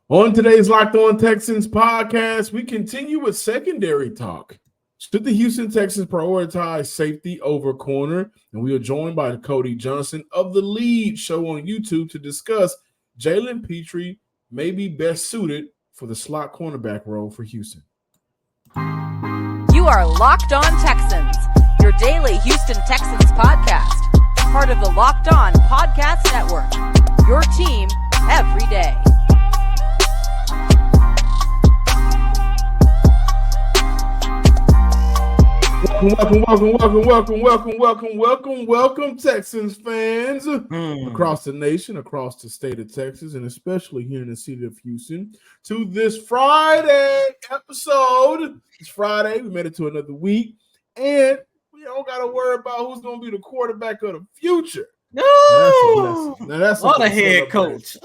On today's Locked On Texans podcast, we continue with secondary talk. Should the Houston Texans prioritize safety over corner? And we are joined by Cody Johnson of The Lead show on YouTube to discuss Jalen Pitre may be best suited for the slot cornerback role for Houston. You are Locked On Texans, your daily Houston Texans podcast. Part of the Locked On Podcast Network, your team every day. Welcome, Texans fans across the nation, across the state of Texas, and especially here in the city of Houston to this Friday episode. It's Friday. We made it to another week, and we don't got to worry about who's going to be the quarterback of the future. No, that's what a head coach.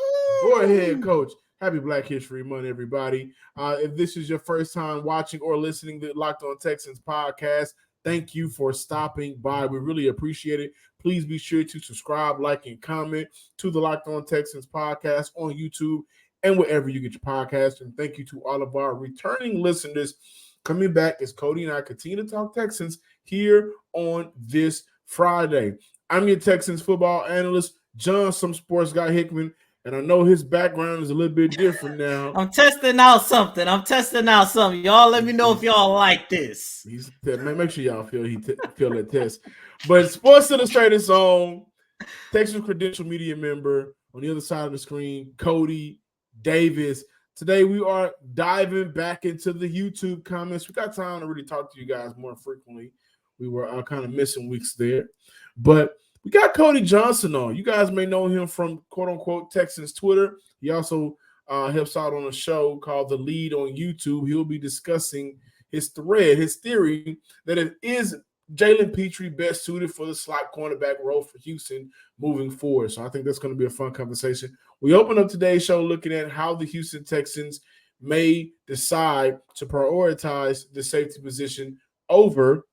What a head coach. Happy Black History Month, everybody. If this is your first time watching or listening to the Locked On Texans podcast, thank you for stopping by. We really appreciate it. Please be sure to subscribe, like, and comment to the Locked On Texans podcast on YouTube and wherever you get your podcast. And thank you to all of our returning listeners coming back as Cody and I continue to talk Texans here on this Friday. I'm your Texans football analyst, John, some sports guy Hickman. And I know his background is a little bit different now. I'm testing out something. Y'all let me know if y'all like this. Make sure y'all feel that test. But Sports Illustrated's own Texas Credential Media member on the other side of the screen, Cody Davis. Today we are diving back into the YouTube comments. We got time to really talk to you guys more frequently. We were kind of missing weeks there. But we got Cody Johnson on. You guys may know him from quote-unquote Texans Twitter. He also helps out on a show called The Lead on YouTube. He'll be discussing his theory that it is Jalen Pitre best suited for the slot cornerback role for Houston moving forward. So I think that's going to be a fun conversation. We open up today's show looking at how the Houston Texans may decide to prioritize the safety position over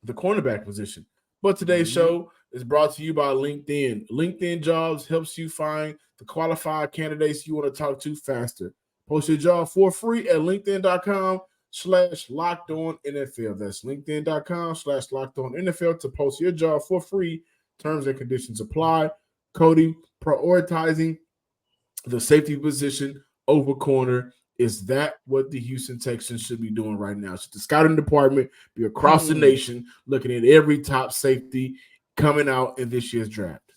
the cornerback position. But today's show is brought to you by LinkedIn. LinkedIn Jobs helps you find the qualified candidates you want to talk to faster. Post your job for free at linkedin.com/lockedonnfl. That's linkedin.com/lockedonnfl to post your job for free. Terms and conditions apply. Cody, prioritizing the safety position over corner. Is that what the Houston Texans should be doing right now? Should the scouting department be across the nation looking at every top safety coming out in this year's draft?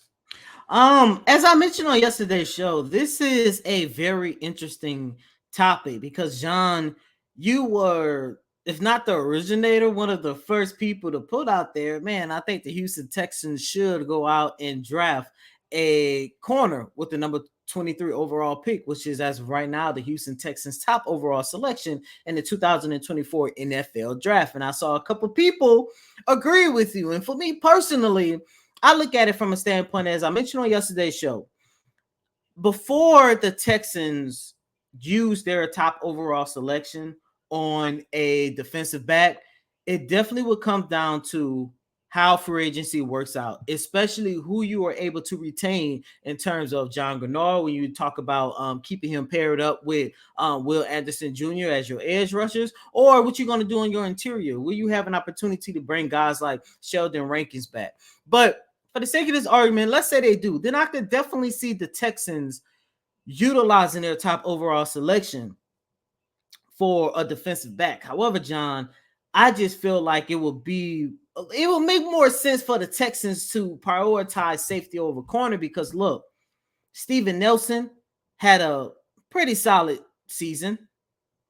As I mentioned on yesterday's show, this is a very interesting topic because, John, you were, if not the originator, one of the first people to put out there, man, I think the Houston Texans should go out and draft a corner with the number 23 overall pick, which is, as of right now, the Houston Texans' top overall selection in the 2024 NFL draft. And I saw a couple people agree with you. And for me personally, I look at it from a standpoint, as I mentioned on yesterday's show, before the Texans used their top overall selection on a defensive back, it definitely would come down to how free agency works out, especially who you are able to retain in terms of John Gennard when you talk about keeping him paired up with Will Anderson Jr. as your edge rushers, or what you're going to do in your interior. Will you have an opportunity to bring guys like Sheldon Rankins back? But for the sake of this argument, let's say they do. Then I could definitely see the Texans utilizing their top overall selection for a defensive back. However, John, I just feel like it will make more sense for the Texans to prioritize safety over corner because, look, Steven Nelson had a pretty solid season.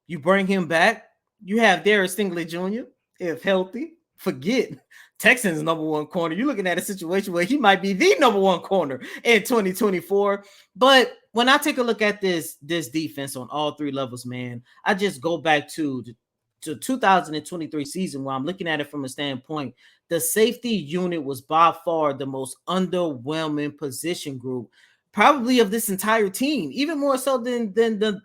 You bring him back. You have Darius Stingley Jr., if healthy. Forget Texans' number one corner. You're looking at a situation where he might be the number one corner in 2024. But when I take a look at this defense on all three levels, man, I just go back to 2023 season where I'm looking at it from a standpoint, the safety unit was by far the most underwhelming position group probably of this entire team, even more so than the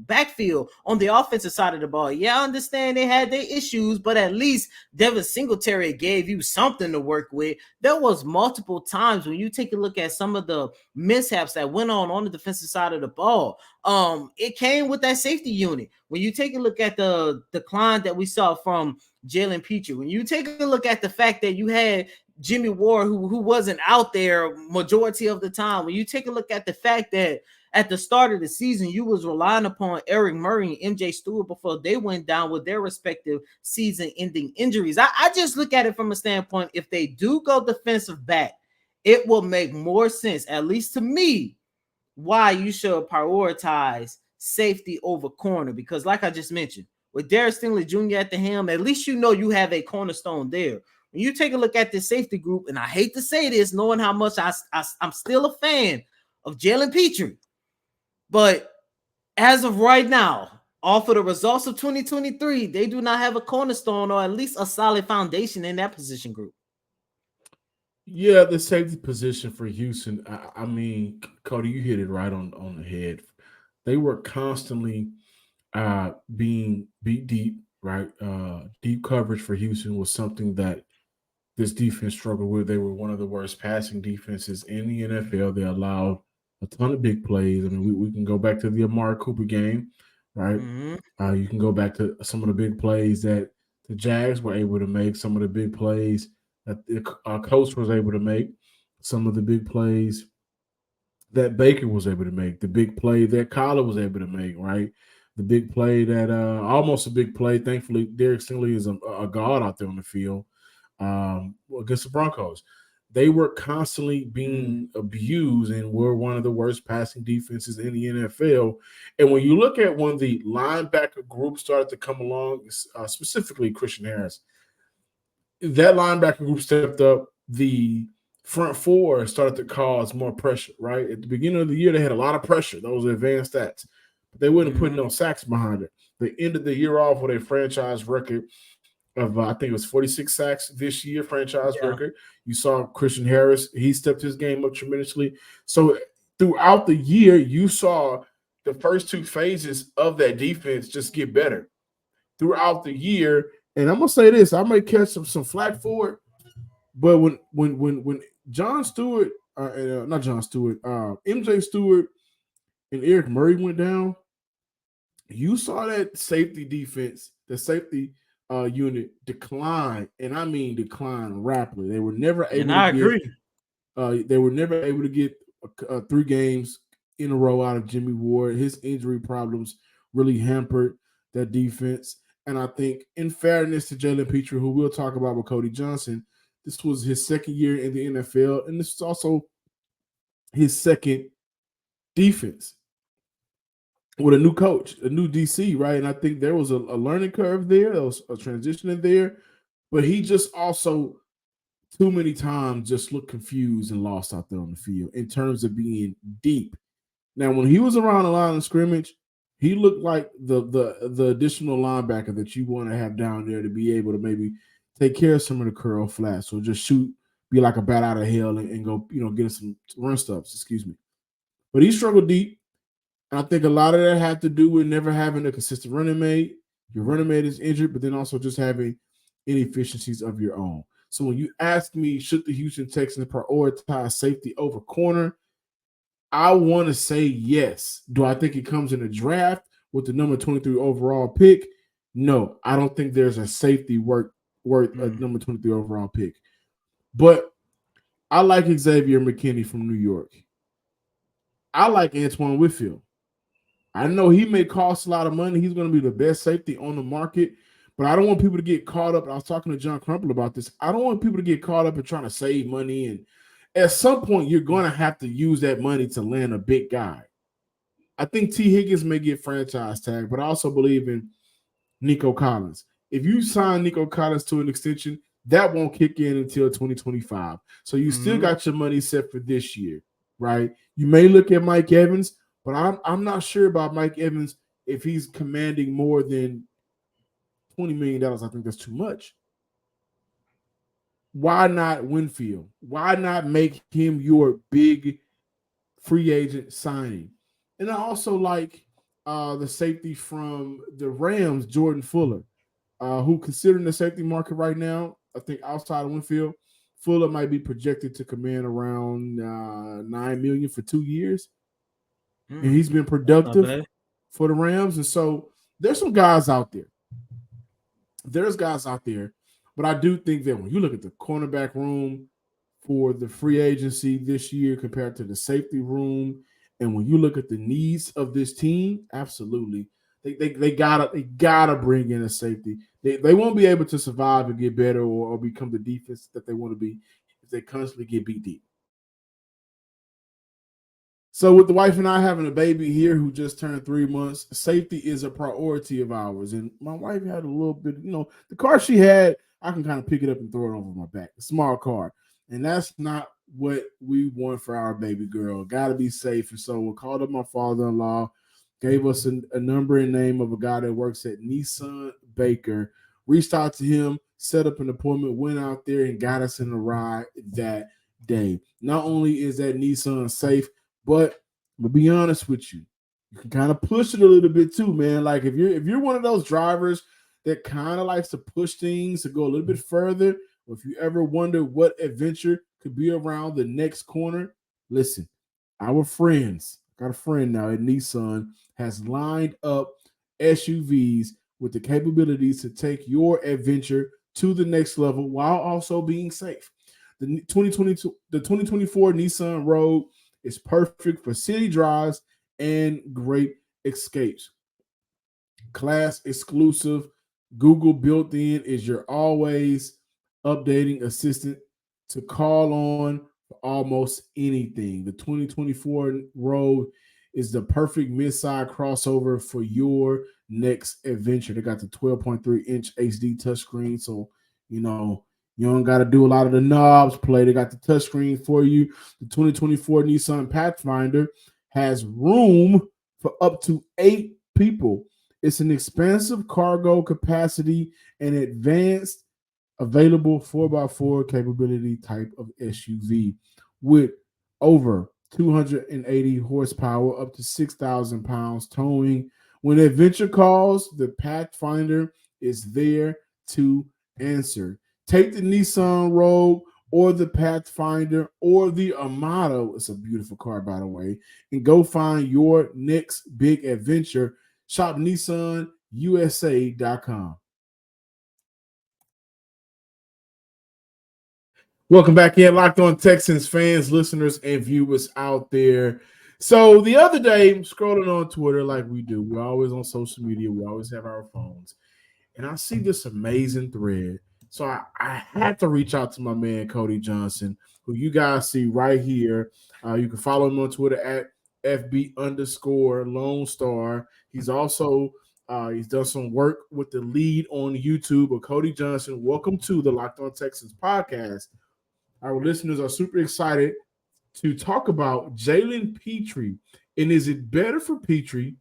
backfield on the offensive side of the ball. Yeah, I understand they had their issues, but at least Devin Singletary gave you something to work with. There was multiple times when you take a look at some of the mishaps that went on the defensive side of the ball. It came with that safety unit. When you take a look at the decline that we saw from Jalen Pitre, when you take a look at the fact that you had Jimmy Ward, who wasn't out there majority of the time. When you take a look at the fact that at the start of the season, you was relying upon Eric Murray and MJ Stewart before they went down with their respective season-ending injuries. I just look at it from a standpoint, if they do go defensive back, it will make more sense, at least to me, why you should prioritize safety over corner. Because like I just mentioned, with Derek Stingley Jr. at the helm, at least you know you have a cornerstone there. When you take a look at this safety group, and I hate to say this, knowing how much I'm still a fan of Jalen Pitre, but as of right now, off of the results of 2023, they do not have a cornerstone or at least a solid foundation in that position group. Yeah, the safety position for Houston. I mean, Cody, you hit it right on the head. They were constantly being beat deep, right? Deep coverage for Houston was something that this defense struggled with. They were one of the worst passing defenses in the NFL. They allowed a ton of big plays. I mean, we can go back to the Amari Cooper game, right? You can go back to some of the big plays that the Jags were able to make, some of the big plays that the coach was able to make, some of the big plays that Baker was able to make, the big play that Kyler was able to make, right? The big play that almost a big play. Thankfully, Derek Stingley is a god out there on the field against the Broncos. They were constantly being abused and were one of the worst passing defenses in the NFL. And when you look at when the linebacker group started to come along, specifically Christian Harris, that linebacker group stepped up. The front four started to cause more pressure, right? At the beginning of the year, they had a lot of pressure. Those are advanced stats. But they wouldn't put no sacks behind it. They ended the year off with a franchise record of, I think it was 46 sacks this year, franchise record. You saw Christian Harris. He stepped his game up tremendously. So throughout the year, you saw the first two phases of that defense just get better throughout the year. And I'm gonna say this: I may catch some flack for it, but when John Stewart, not John Stewart, MJ Stewart and Eric Murray went down, you saw that safety defense, the safety unit decline, and I mean decline rapidly. They were never able. They were never able to get 3 games in a row out of Jimmy Ward. His injury problems really hampered that defense. And I think, in fairness to Jalen Pitre, who we'll talk about with Cody Johnson, this was his second year in the NFL, and this is also his second defense with a new coach, a new DC, right? And I think there was a learning curve there. There was a transition in there. But he just also, too many times, just looked confused and lost out there on the field in terms of being deep. Now, when he was around the line of scrimmage, he looked like the additional linebacker that you want to have down there to be able to maybe take care of some of the curl flats or just shoot, be like a bat out of hell and go, get some run stops, excuse me. But he struggled deep. And I think a lot of that had to do with never having a consistent running mate. Your running mate is injured, but then also just having inefficiencies of your own. So when you ask me, should the Houston Texans prioritize safety over corner? I want to say yes. Do I think it comes in a draft with the number 23 overall pick? No, I don't think there's a safety worth a number 23 overall pick. But I like Xavier McKinney from New York. I like Antoine Whitfield. I know he may cost a lot of money. He's going to be the best safety on the market. But I don't want people to get caught up. I was talking to John Crumple about this. I don't want people to get caught up in trying to save money. And at some point, you're going to have to use that money to land a big guy. I think T. Higgins may get franchise tag, but I also believe in Nico Collins. If you sign Nico Collins to an extension, that won't kick in until 2025. So you still got your money set for this year, right? You may look at Mike Evans, but I'm not sure about Mike Evans if he's commanding more than $20 million. I think that's too much. Why not Winfield? Why not make him your big free agent signing. And I also like the safety from the Rams, Jordan Fuller, who considering the safety market right now, I think outside of Winfield, Fuller might be projected to command around $9 million for 2 years, and he's been productive for the Rams. And so there's some guys out there. There's guys out there, but I do think that when you look at the cornerback room for the free agency this year compared to the safety room, and when you look at the needs of this team, absolutely, they gotta bring in a safety. They won't be able to survive and get better or become the defense that they want to be if they constantly get beat deep. So with the wife and I having a baby here who just turned 3 months, safety is a priority of ours. And my wife had a little bit, the car she had, I can kind of pick it up and throw it over my back. A small car. And that's not what we want for our baby girl. Got to be safe. And so we called up my father-in-law, gave us a number and name of a guy that works at Nissan Baker, reached out to him, set up an appointment, went out there and got us in a ride that day. Not only is that Nissan safe, but to be honest with you, you can kind of push it a little bit too, man. Like if you're one of those drivers that kind of likes to push things to go a little bit further, or if you ever wonder what adventure could be around the next corner, listen, our friends, got a friend now at Nissan, has lined up SUVs with the capabilities to take your adventure to the next level while also being safe. The 2024 Nissan Rogue is perfect for city drives and great escapes. Class exclusive, Google built in is your always updating assistant to call on for almost anything. The 2024 Rogue is the perfect mid-side crossover for your next adventure. They got the 12.3-inch HD touchscreen, so you don't got to do a lot of the knobs play. They got the touchscreen for you. The 2024 Nissan Pathfinder has room for up to 8 people. It's an expansive cargo capacity and advanced available 4x4 capability type of SUV with over 280 horsepower, up to 6,000 pounds towing. When adventure calls, the Pathfinder is there to answer. Take the Nissan Rogue or the Pathfinder or the Amato. It's a beautiful car, by the way. And go find your next big adventure. Shop NissanUSA.com. Welcome back in, Locked On Texans fans, listeners, and viewers out there. So the other day, scrolling on Twitter like we do. We're always on social media. We always have our phones. And I see this amazing thread. So I had to reach out to my man, Cody Johnson, who you guys see right here. You can follow him on Twitter at FB_Lone Star. He's also he's done some work with the lead on YouTube. But Cody Johnson, welcome to the Locked On Texans podcast. Our listeners are super excited to talk about Jalen Pitre. And is it better for Pitre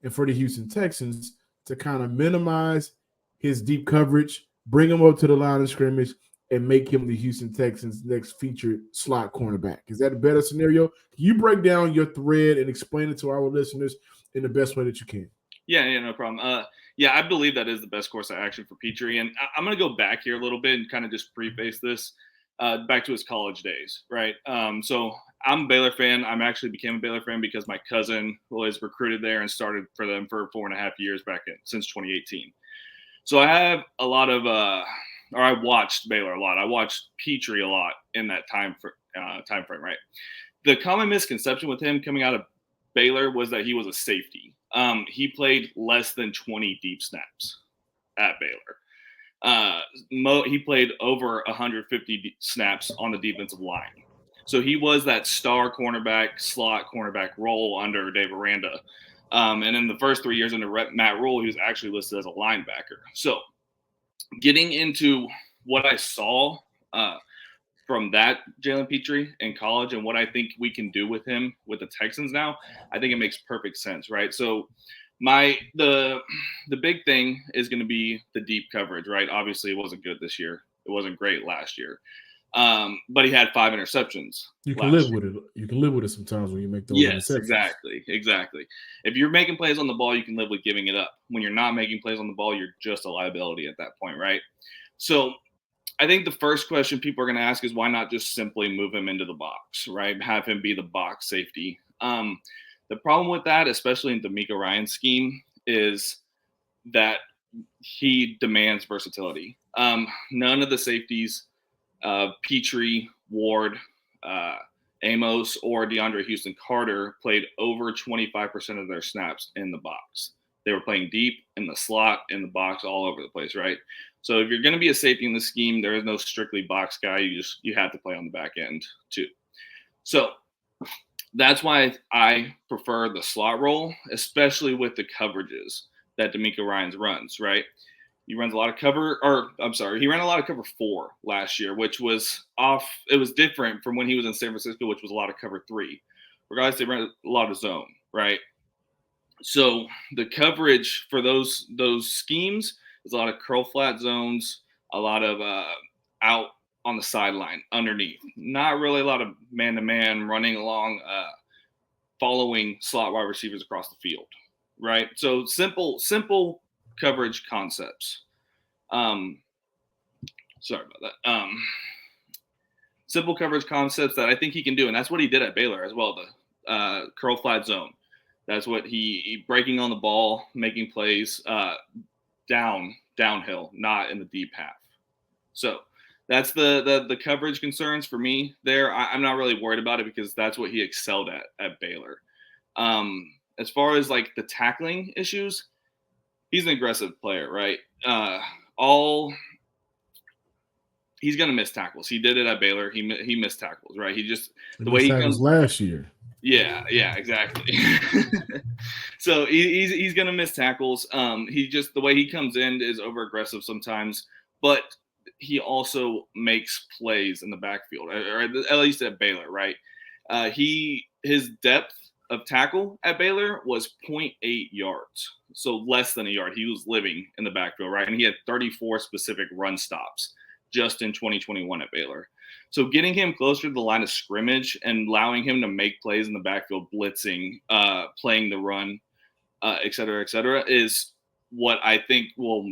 and for the Houston Texans to kind of minimize his deep coverage, bring him up to the line of scrimmage, and make him the Houston Texans' next featured slot cornerback? Is that a better scenario? Can you break down your thread and explain it to our listeners in the best way that you can? Yeah, no problem. I believe that is the best course of action for Pitre. And I'm going to go back here a little bit and kind of just preface this back to his college days, right? So I'm a Baylor fan. I actually became a Baylor fan because my cousin was recruited there and started for them for 4.5 years since 2018. So I have a lot of, I watched Baylor a lot. I watched Pitre a lot in that time frame, right? The common misconception with him coming out of Baylor was that he was a safety. He played less than 20 deep snaps at Baylor. He played over 150 snaps on the defensive line. So he was that star cornerback, slot cornerback role under Dave Aranda. And in the first 3 years under Matt Rule, he was actually listed as a linebacker. So getting into what I saw from that Jalen Pitre in college and what I think we can do with him with the Texans now, I think it makes perfect sense, right? So the big thing is going to be the deep coverage, right? Obviously, it wasn't good this year. It wasn't great last year. But he had 5 interceptions. You can live with it. You can live with it sometimes when you make those interceptions. Exactly. If you're making plays on the ball, you can live with giving it up. When you're not making plays on the ball, you're just a liability at that point, right? So I think the first question people are going to ask is why not just simply move him into the box, right? Have him be the box safety. The problem with that, especially in DeMeco Ryans' scheme, is that he demands versatility. None of the safeties, Pitre, Ward, Amos, or DeAndre Houston Carter played over 25% of their snaps in the box. They were playing deep in the slot, in the box, all over the place, right? So if you're going to be a safety in the scheme, there is no strictly box guy. You have to play on the back end too. So that's why I prefer the slot role, especially with the coverages that DeMeco Ryans runs, right? He runs a lot of cover, he ran a lot of cover 4 last year, which was off. It was different from when he was in San Francisco, which was a lot of cover 3. Regardless, they ran a lot of zone, right? So the coverage for those schemes is a lot of curl flat zones, a lot of out on the sideline underneath. Not really a lot of man-to-man running along, following slot wide receivers across the field, right? So simple coverage concepts. Sorry about that. Simple coverage concepts that I think he can do, and that's what he did at Baylor as well. The curl flat zone. That's what he breaking on the ball, making plays downhill, not in the deep half. So that's the coverage concerns for me there. I'm not really worried about it because that's what he excelled at Baylor. As far as like the tackling issues, he's an aggressive player, right? He's going to miss tackles. He did it at Baylor. He missed tackles, right? He way he comes last year. Yeah, exactly. So he's going to miss tackles. The way he comes in is over aggressive sometimes, but he also makes plays in the backfield, or at least at Baylor, right? His depth of tackle at Baylor was 0.8 yards, so less than a yard. He was living in the backfield, right? And he had 34 specific run stops just in 2021 at Baylor. So getting him closer to the line of scrimmage and allowing him to make plays in the backfield, blitzing, playing the run, et cetera, is what I think will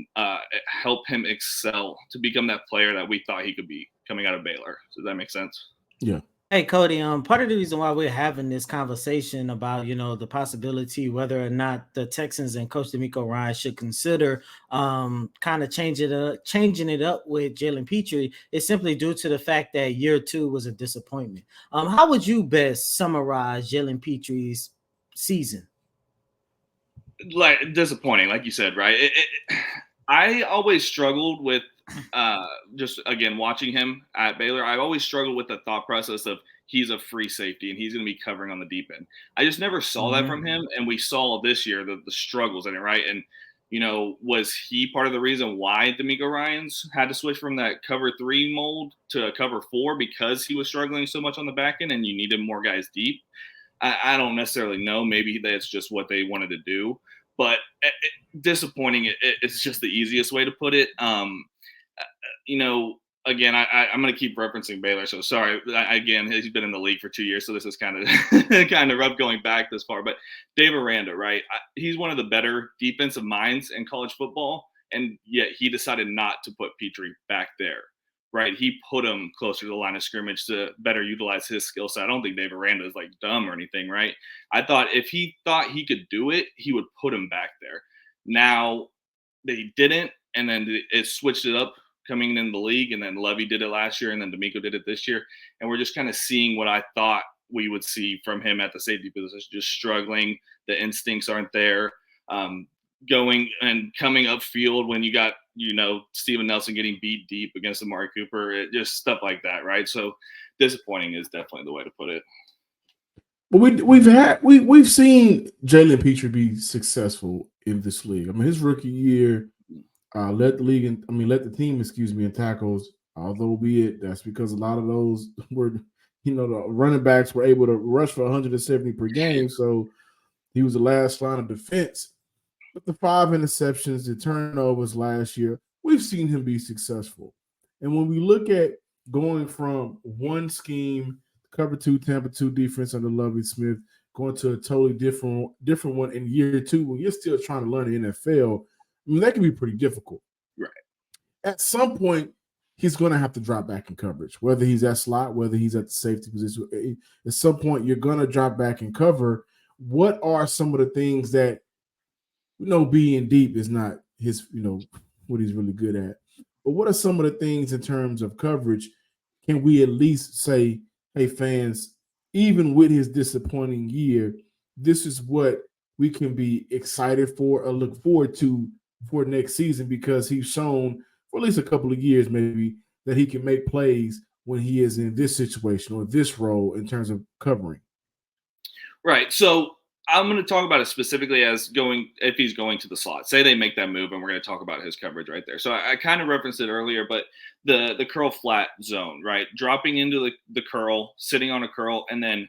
help him excel to become that player that we thought he could be coming out of Baylor. Does that make sense? Yeah. Hey, Cody, part of the reason why we're having this conversation about, the possibility whether or not the Texans and Coach DeMeco Ryans should consider kind of changing it up with Jalen Pitre is simply due to the fact that year 2 was a disappointment. How would you best summarize Jalen Pitre's season? Like disappointing, like you said, right? I always struggled with just again watching him at Baylor. I've always struggled with the thought process of he's a free safety and he's going to be covering on the deep end. I just never saw that from him, and we saw this year the struggles in it, right? And was he part of the reason why DeMeco Ryans had to switch from that cover 3 mold to a cover 4 because he was struggling so much on the back end and you needed more guys deep? I don't necessarily know. Maybe that's just what they wanted to do. But disappointing, it's just the easiest way to put it. Again, I'm going to keep referencing Baylor. So sorry. Again, he's been in the league for 2 years, so this is kind of rough going back this far. But Dave Aranda, right? He's one of the better defensive minds in college football, and yet he decided not to put Pitre back there. Right, he put him closer to the line of scrimmage to better utilize his skill set. I don't think Dave Aranda is like dumb or anything, right? I thought if he thought he could do it, he would put him back there. Now they didn't, and then it switched it up coming in the league, and then Levy did it last year, and then DeMeco did it this year, and we're just kind of seeing what I thought we would see from him at the safety position, just struggling. The instincts aren't there. Going and coming upfield when you got Steven Nelson getting beat deep against Amari Cooper, just stuff like that, right? So disappointing is definitely the way to put it. But we've seen Jalen Pitre be successful in this league. I mean, his rookie year led the team in tackles. Although be it that's because a lot of those were, the running backs were able to rush for 170 per game, so he was the last line of defense. But the 5 interceptions, the turnovers last year, we've seen him be successful. And when we look at going from one scheme, cover 2, Tampa 2 defense under Lovie Smith, going to a totally different one in year 2 when you're still trying to learn the NFL. I mean, that can be pretty difficult. Right. At some point, he's going to have to drop back in coverage, whether he's at slot, whether he's at the safety position. At some point, you're going to drop back and cover. What are some of the things that, being deep is not his, what he's really good at. But what are some of the things in terms of coverage? Can we at least say, hey, fans, even with his disappointing year, this is what we can be excited for or look forward to for next season, because he's shown for at least a couple of years maybe that he can make plays when he is in this situation or this role in terms of covering. Right. So I'm going to talk about it specifically as if he's going to the slot. Say they make that move, and we're going to talk about his coverage right there. So I kind of referenced it earlier, but the curl flat zone, right? Dropping into the curl, sitting on a curl, and then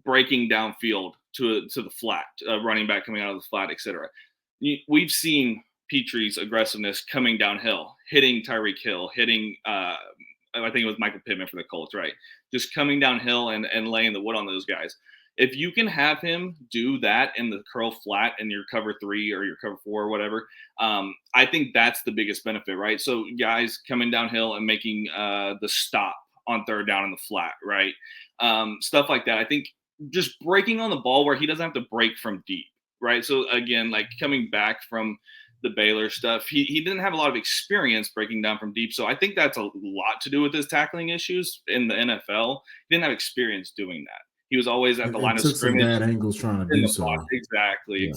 breaking downfield to the flat, running back coming out of the flat, etc. We've seen Pitre's aggressiveness coming downhill, hitting Tyreek Hill, hitting I think it was Michael Pittman for the Colts, right? Just coming downhill and laying the wood on those guys. If you can have him do that in the curl flat in your cover 3 or your cover 4 or whatever, I think that's the biggest benefit, right? So guys coming downhill and making the stop on third down in the flat, right? Stuff like that. I think just breaking on the ball where he doesn't have to break from deep, right? So again, like coming back from the Baylor stuff, he didn't have a lot of experience breaking down from deep. So I think that's a lot to do with his tackling issues in the NFL. He didn't have experience doing that. He was always at the line of scrimmage. Some bad angles trying to do so. Exactly.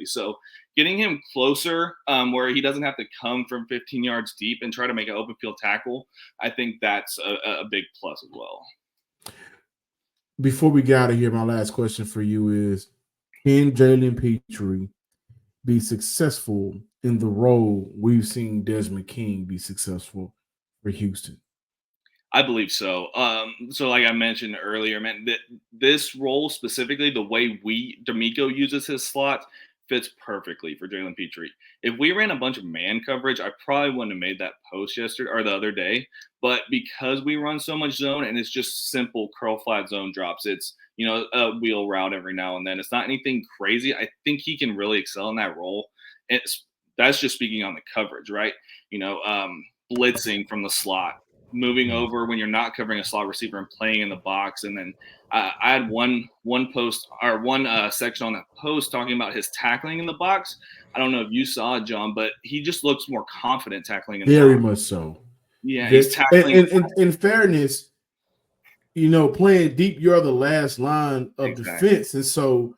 So getting him closer where he doesn't have to come from 15 yards deep and try to make an open field tackle, I think that's a big plus as well. Before we get out of here, my last question for you is, can Jalen Pitre be successful in the role we've seen Desmond King be successful for Houston? I believe so. So like I mentioned earlier, man, this role specifically, the way D'Amico uses his slot fits perfectly for Jalen Pitre. If we ran a bunch of man coverage, I probably wouldn't have made that post yesterday or the other day. But because we run so much zone and it's just simple curl flat zone drops, it's, a wheel route every now and then. It's not anything crazy. I think he can really excel in that role. That's just speaking on the coverage, right? Blitzing from the slot, moving over when you're not covering a slot receiver and playing in the box. And then I had one post or one section on that post talking about his tackling in the box. I don't know if you saw it, John, but he just looks more confident tackling in the box. Very much so. Yeah, he's tackling. In fairness, playing deep, you're the last line of defense. And so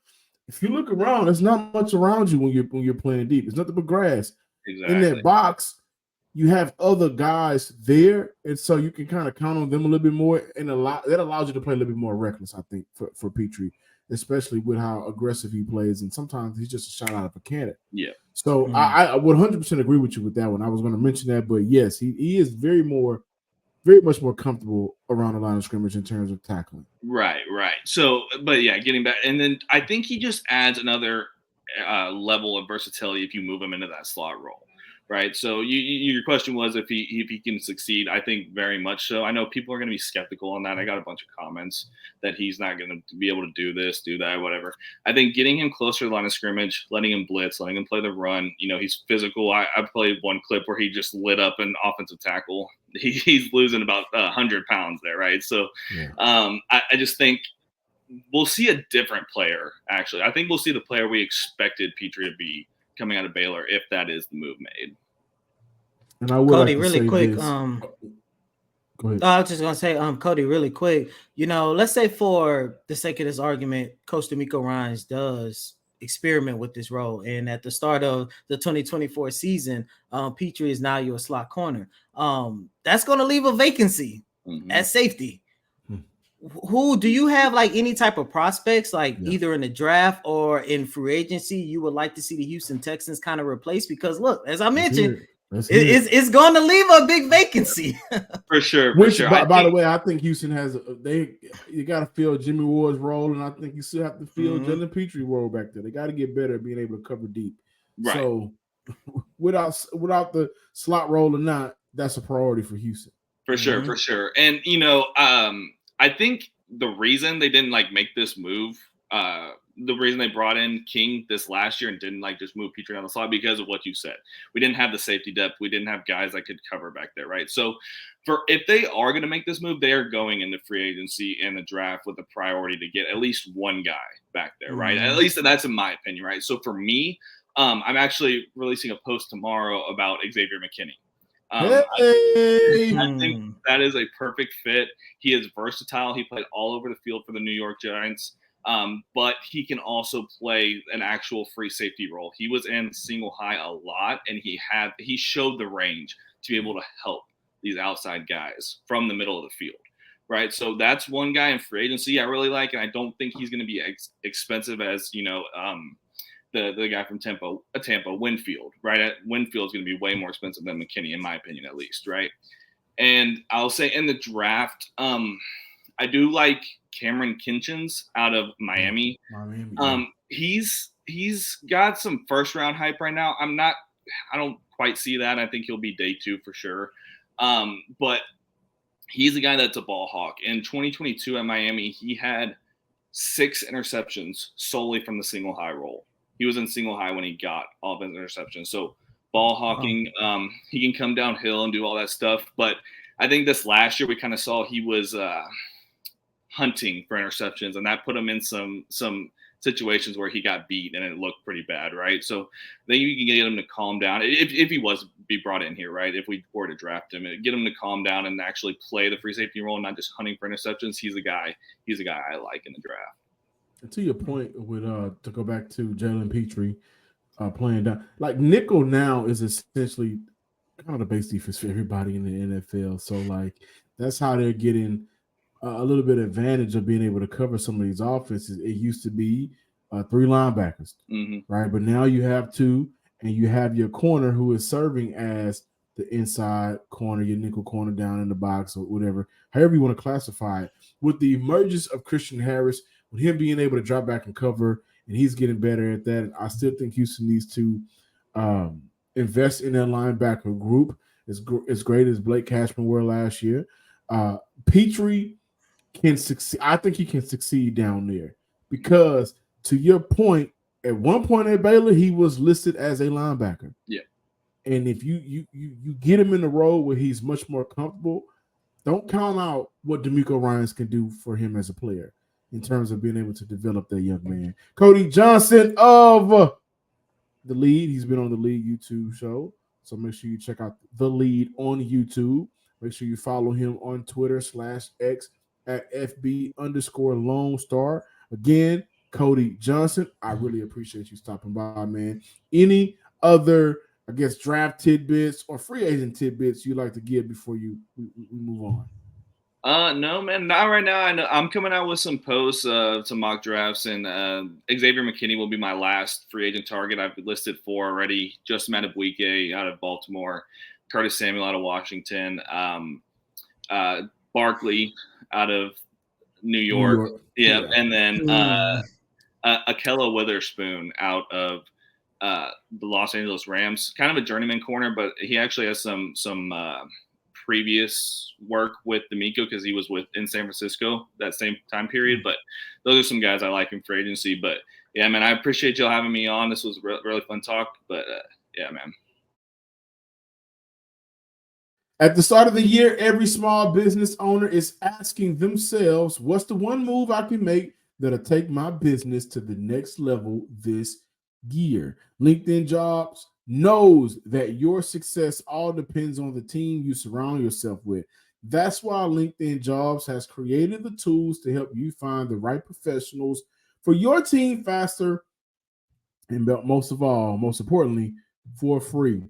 if you look around, there's not much around you when you're playing deep. It's nothing but grass. Exactly. In that box, you have other guys there, and so you can kind of count on them a little bit more, and that allows you to play a little bit more reckless, I think, for Pitre, especially with how aggressive he plays, and sometimes he's just a shot out of a cannon. Yeah. So I would 100% agree with you with that one. I was going to mention that, but yes, he is very much more comfortable around the line of scrimmage in terms of tackling. Right. So, but yeah, getting back, and then I think he just adds another level of versatility if you move him into that slot role. Right. So your question was if he can succeed. I think very much so. I know people are going to be skeptical on that. I got a bunch of comments that he's not going to be able to do this, do that, whatever. I think getting him closer to the line of scrimmage, letting him blitz, letting him play the run. He's physical. I played one clip where he just lit up an offensive tackle. He's losing about 100 pounds there. Right. So I just think we'll see a different player, actually. I think we'll see the player we expected Pitre to be coming out of Baylor, if that is the move made. And I would Cody, like to really say quick. this. Go ahead. I was just gonna say, Cody, really quick. Let's say for the sake of this argument, Coach D'Amico Ryans does experiment with this role, and at the start of the 2024 season, Pitre is now your slot corner. That's gonna leave a vacancy at safety. Who do you have, like, any type of prospects, like either in the draft or in free agency, you would like to see the Houston Texans kind of replace? Because look, as I mentioned, it's going to leave a big vacancy. For sure. By the way, I think Houston has you got to fill Jimmy Ward's role, and I think you still have to fill Jalen Pitre role back there. They got to get better at being able to cover deep. Right. So without the slot role or not, that's a priority for Houston. For sure, for sure. And I think the reason they didn't make this move, the reason they brought in King this last year and didn't just move Pitre down the slot, because of what you said. We didn't have the safety depth. We didn't have guys that could cover back there, right? So if they are going to make this move, they are going into free agency and the draft with a priority to get at least one guy back there, right? At least that's in my opinion, right? So for me, I'm actually releasing a post tomorrow about Xavier McKinney. I think that is a perfect fit. He is versatile. He played all over the field for the New York Giants, but he can also play an actual free safety role. He was in single high a lot, and he showed the range to be able to help these outside guys from the middle of the field, right? So that's one guy in free agency I really like, and I don't think he's going to be expensive as the guy from Tampa, Winfield, right? Winfield's going to be way more expensive than McKinney, in my opinion, at least, right? And I'll say in the draft, I do like Cameron Kinchens out of Miami. He's got some first round hype right now. I don't quite see that. I think he'll be day 2 for sure. But he's a guy that's a ball hawk. In 2022 at Miami, he had 6 interceptions solely from the single high role. He was in single high when he got all of his interceptions. So ball hawking, he can come downhill and do all that stuff. But I think this last year we kind of saw he was hunting for interceptions, and that put him in some situations where he got beat and it looked pretty bad, right? So then you can get him to calm down if he was to be brought in here, right? If we were to draft him, get him to calm down and actually play the free safety role, not just hunting for interceptions. He's a guy I like in the draft. And to your point, with to go back to Jalen Pitre playing down, nickel now is essentially kind of the base defense for everybody in the NFL. So that's how they're getting a little bit of advantage of being able to cover some of these offenses. It used to be 3 linebackers, right? But now you have 2, and you have your corner who is serving as the inside corner, your nickel corner down in the box or whatever, however you want to classify it. With the emergence of Christian Harris, with him being able to drop back and cover, and he's getting better at that, I still think Houston needs to invest in their linebacker group. As great as Blake Cashman were last year, Pitre can succeed. I think he can succeed down there because, to your point, at one point at Baylor, he was listed as a linebacker. Yeah. And if you get him in the role where he's much more comfortable, don't count out what D'Amico Ryans can do for him as a player in terms of being able to develop that young man. Cody Johnson of The Lead. He's been on The Lead YouTube show. So make sure you check out The Lead on YouTube. Make sure you follow him on Twitter /X at FB_Lone Star. Again, Cody Johnson, I really appreciate you stopping by, man. Any other, draft tidbits or free agent tidbits you'd like to give before we move on? No, man, not right now. I know I'm coming out with some posts, some mock drafts, and Xavier McKinney will be my last free agent target. I've listed 4 already. Justin Madubuike out of Baltimore, Curtis Samuel out of Washington, Barkley out of New York. Yeah, and then Akella Witherspoon out of the Los Angeles Rams. Kind of a journeyman corner, but he actually has some previous work with D'Amico because he was in San Francisco that same time period. But those are some guys I like in free agency. But yeah, man, I appreciate y'all having me on. This was really fun talk. But yeah, man. At the start of the year, every small business owner is asking themselves, what's the one move I can make that'll take my business to the next level this year? LinkedIn Jobs knows that your success all depends on the team you surround yourself with. That's why LinkedIn Jobs has created the tools to help you find the right professionals for your team faster and, most importantly, for free.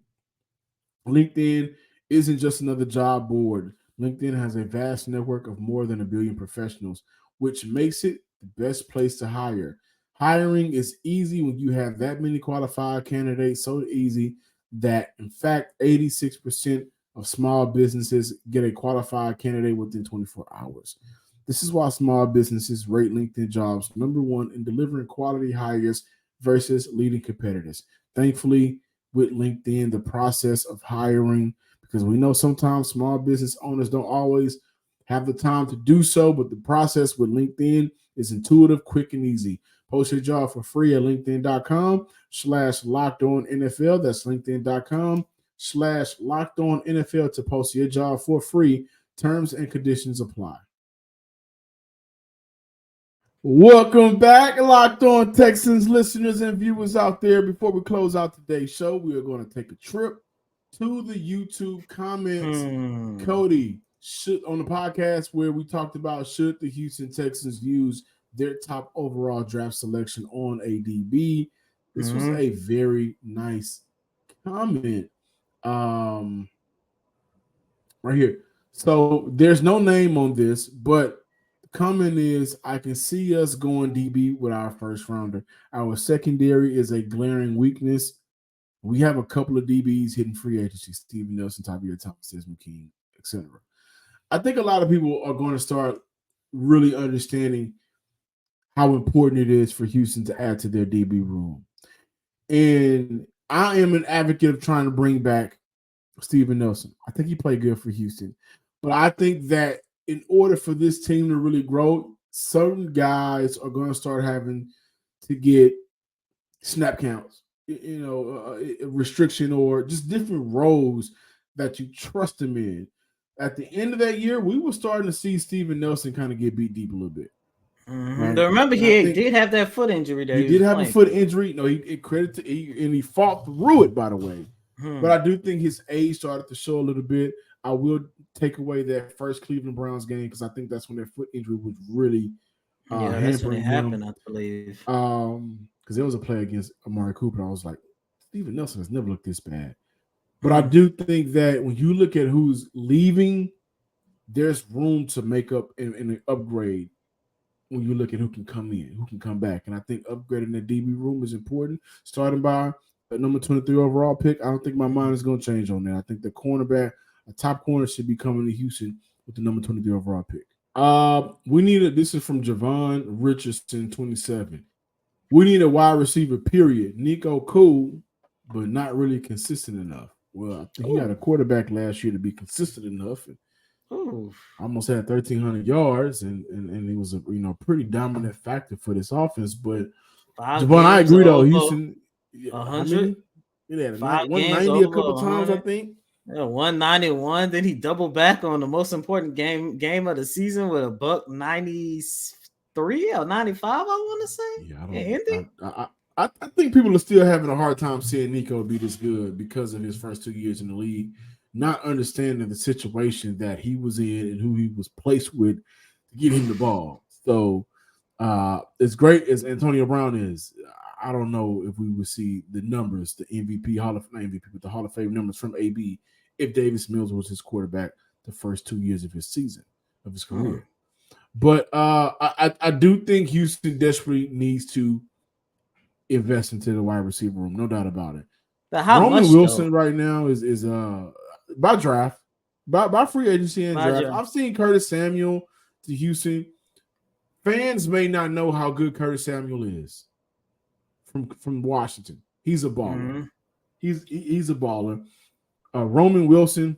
LinkedIn isn't just another job board. LinkedIn has a vast network of more than 1 billion professionals, which makes it the best place to hire. Hiring is easy when you have that many qualified candidates, so easy that, in fact, 86% of small businesses get a qualified candidate within 24 hours. This is why small businesses rate LinkedIn Jobs #1 in delivering quality hires versus leading competitors. Thankfully, with LinkedIn, the process of hiring because we know sometimes small business owners don't always have the time to do so, but the process with LinkedIn is intuitive, quick, and easy. Post your job for free at linkedin.com/lockedonnfl. That's linkedin.com/lockedonnfl to post your job for free. Terms and conditions apply. Welcome back, Locked On Texans listeners and viewers out there. Before we close out today's show, we are going to take a trip to the YouTube comments. Cody, on the podcast where we talked about should the Houston Texans use their top overall draft selection on a DB. This was a very nice comment right here. So there's no name on this, but the comment is, I can see us going DB with our first rounder. Our secondary is a glaring weakness. We have a couple of DBs hitting free agency: Steven Nelson, Tavierre Thomas, Desmond King, etc. I think a lot of people are going to start really understanding how important it is for Houston to add to their DB room. And I am an advocate of trying to bring back Steven Nelson. I think he played good for Houston. But I think that in order for this team to really grow, certain guys are going to start having to get snap counts, restriction, or just different roles that you trust him in. At the end of that year, we were starting to see Steven Nelson kind of get beat deep a little bit. Right? Remember, he did have that foot injury. He did have a foot injury. No, he fought through it, by the way. But I do think his age started to show a little bit. I will take away that first Cleveland Browns game because I think that's when that foot injury was really that's when it happened, I believe. Because there was a play against Amari Cooper. I was like, Steven Nelson has never looked this bad. But I do think that when you look at who's leaving, there's room to make up and upgrade when you look at who can come in, who can come back. And I think upgrading the DB room is important, starting by a number 23 overall pick. I don't think my mind is going to change on that. I think the cornerback, a top corner, should be coming to Houston with the number 23 overall pick. This is from Javon Richardson, 27. We need a wide receiver, period. Nico, cool, but not really consistent enough. Well, I think he had a quarterback last year to be consistent enough. And almost had 1,300 yards, and he was a pretty dominant factor for this offense. But Javon, I agree though. Houston, 100, 190 a couple times, I think. Yeah, 191. Then he doubled back on the most important game of the season with a $193 or 95. I want to say. Yeah, I think people are still having a hard time seeing Nico be this good because of his first 2 years in the league, not understanding the situation that he was in and who he was placed with to get him the ball. So as great as Antonio Brown is, I don't know if we would see the numbers, the Hall of Fame numbers from AB if Davis Mills was his quarterback the first 2 years of his career. But I do think Houston desperately needs to invest into the wide receiver room, no doubt about it. Roman Wilson right now is by draft, by free agency and draft. I've seen Curtis Samuel to Houston. Fans may not know how good Curtis Samuel is from Washington. He's a baller. He's a baller. Roman Wilson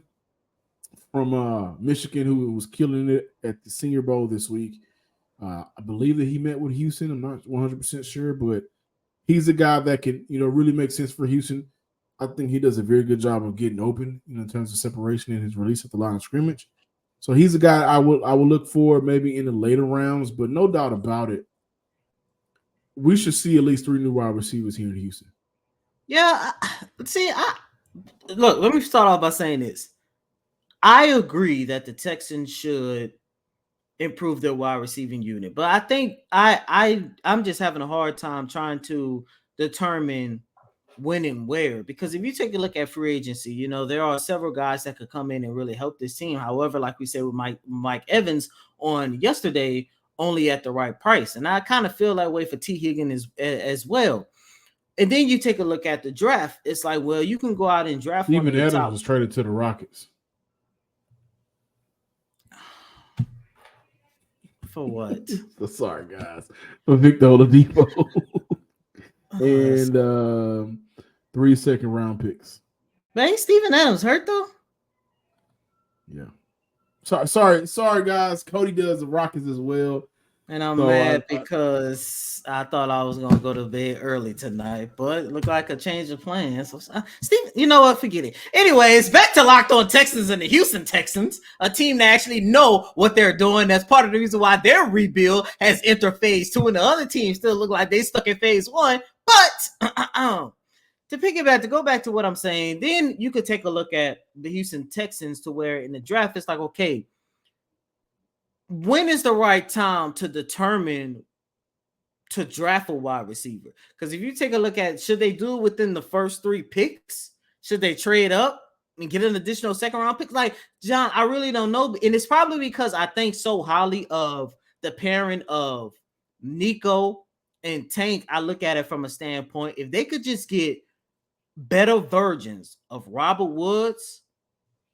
from Michigan, who was killing it at the Senior Bowl this week. I believe that he met with Houston. I'm not 100% sure, but he's a guy that can, really make sense for Houston. I think he does a very good job of getting open, in terms of separation and his release at the line of scrimmage. So he's a guy I will look for maybe in the later rounds, but no doubt about it, we should see at least 3 new wide receivers here in Houston. Yeah, look, let me start off by saying this. I agree that the Texans should improve their wide receiving unit, but I think I'm just having a hard time trying to determine when and where, because if you take a look at free agency, there are several guys that could come in and really help this team. However, like we said with Mike Evans on yesterday, only at the right price, and I kind of feel that way for T. Higgins as well. And then you take a look at the draft. It's like, well, you can go out and draft. Even Adams was traded to the Rockets. For what? Sorry, guys. For Victor Oladipo. And 3 second-round picks. But ain't Steven Adams hurt, though? Yeah. Sorry, guys. Cody does the Rockets as well. And I'm mad because I thought I was gonna go to bed early tonight, but it looked like a change of plans. So, Steve, you know what? Forget it. Anyways, back to Locked On Texans and the Houston Texans, a team that actually know what they're doing. That's part of the reason why their rebuild has entered phase 2, and the other teams still look like they stuck in phase 1. But to go back to what I'm saying, then you could take a look at the Houston Texans to where in the draft it's like, okay, when is the right time to determine to draft a wide receiver? Because if you take a look at, should they do it within the first 3 picks? Should they trade up and get an additional second round pick? Like, John, I really don't know. And it's probably because I think so highly of the pairing of Nico and Tank. I look at it from a standpoint, if they could just get better versions of Robert Woods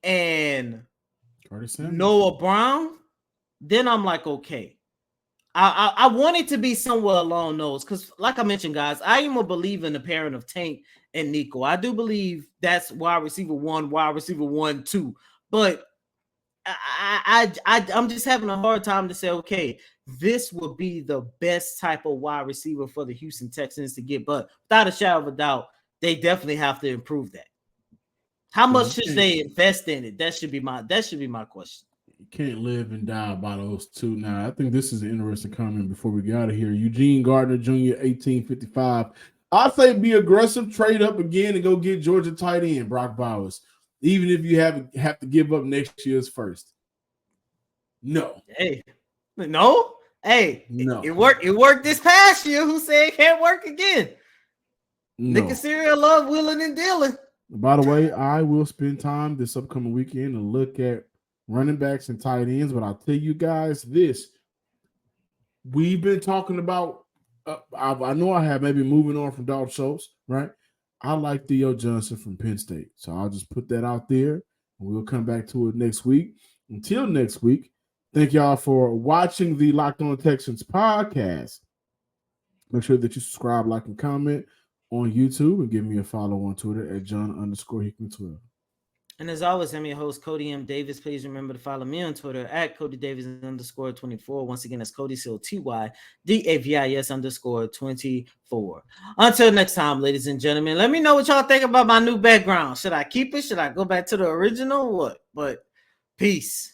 and Noah Brown, then I'm like, okay. I want it to be somewhere along those, because like I mentioned, guys, I am a believer in the pairing of Tank and Nico. I do believe that's wide receiver 1, wide receiver 1, 2. But I'm just having a hard time to say, okay, this would be the best type of wide receiver for the Houston Texans to get. But without a shadow of a doubt, they definitely have to improve that. How much should they invest in it? That should be my question. You can't live and die by those two. Now, I think this is an interesting comment before we get out of here. Eugene Gardner Jr., 1855. I say be aggressive, trade up again, and go get Georgia tight end Brock Bowers, even if you have to give up next year's first. No. Hey, no. Hey, no. It worked this past year. Who said it can't work again? No. Nick Casario love willing and dealing. By the way, I will spend time this upcoming weekend to look at running backs and tight ends, but I'll tell you guys this. We've been talking about, I know I have, maybe moving on from Dalton Schultz, right? I like Theo Johnson from Penn State. So I'll just put that out there, and we'll come back to it next week. Until next week, thank y'all for watching the Locked On Texans podcast. Make sure that you subscribe, like, and comment on YouTube, and give me a follow on Twitter at John_Hickman12. And as always, I'm your host, Cody M. Davis. Please remember to follow me on Twitter at CodyDavis_24. Once again, that's Cody COTYDAVIS_24. Until next time, ladies and gentlemen, let me know what y'all think about my new background. Should I keep it? Should I go back to the original? What? But peace.